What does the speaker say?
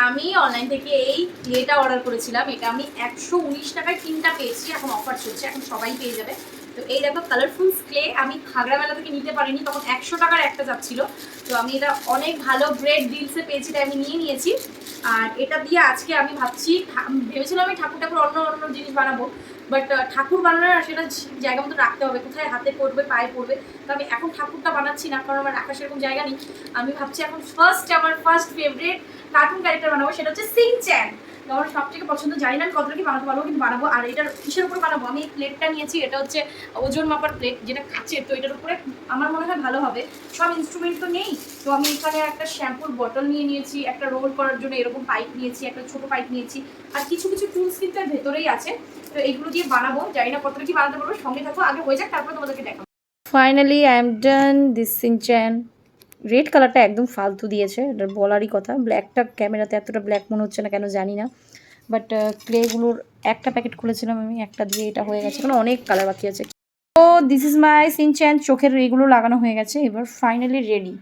আমি অনলাইন থেকে এই ক্লেটা অর্ডার করেছিলাম। এটা আমি 119 টাকায় 3টা পেয়েছি, এখন অফার চলছে, এখন সবাই পেয়ে যাবে। তো এই দেখো কালারফুল ক্লে, আমি খাগড়া মেলা থেকে নিতে পারিনি, তখন 100 টাকার একটা যাচ্ছিল। তো আমি এটা অনেক ভালো গ্রেট ডিলসে পেয়েছি, তাই আমি নিয়ে নিয়েছি। আর এটা দিয়ে আজকে আমি ভাবছি, ভেবেছিলাম আমি ঠাকুর অন্য অন্য জিনিস বানাবো, বাট ঠাকুর বানানোর সেটা জায়গা মতো রাখতে হবে, কোথায় হাতে পড়বে পায়ে পড়বে। তো আমি এখন ঠাকুরটা বানাচ্ছি না, কারণ আমার রাখার সেরকম জায়গা নেই। আমি ভাবছি এখন আমার ফার্স্ট ফেভারিট কার্টুন ক্যারেক্টার বানাবো, সেটা হচ্ছে সিনচ্যান। তো আমার সব থেকে পছন্দ, জানি না আমি কতটা কি বানাতে পারবো, কিন্তু বানাবো। আর এটার কিসের উপরে বানাবো, আমি এই প্লেটটা নিয়েছি, এটা হচ্ছে ওজন মাপার প্লেট, যেটা কাচের। তো এটার উপরে আমার মনে হয় ভালো হবে। সব ইনস্ট্রুমেন্ট তো নেই, তো আমি এখানে একটা শ্যাম্পুর বটল নিয়ে নিয়েছি, একটা রোল করার জন্য এরকম পাইপ নিয়েছি, একটা ছোট পাইপ নিয়েছি, আর কিছু কিছু টুলস কিন্তু এর ভেতরেই আছে। তো এইগুলো দিয়ে বানাবো, জানি না কতটা কি বানাতে পারবো, সঙ্গে থাকবো, আগে হয়ে যাক তারপর তোমাদেরকে দেখাবো। Finally I am done this Shinchan. Red কালারটা একদম ফালতু দিয়েছে, এটা বলারই কথা। ব্ল্যাকটা ক্যামেরাতে এতটা ব্ল্যাক মনে হচ্ছে না কেন জানি না, বাট ক্লেগুলোর একটা প্যাকেট খুলেছিলাম আমি, একটা দিয়ে এটা হয়ে গেছে, এখন অনেক কালার বাকি আছে। তো দিস ইজ মাই সিনচ্যান। চোখের এগুলো লাগানো হয়ে গেছে, এবার ফাইনালি রেডি।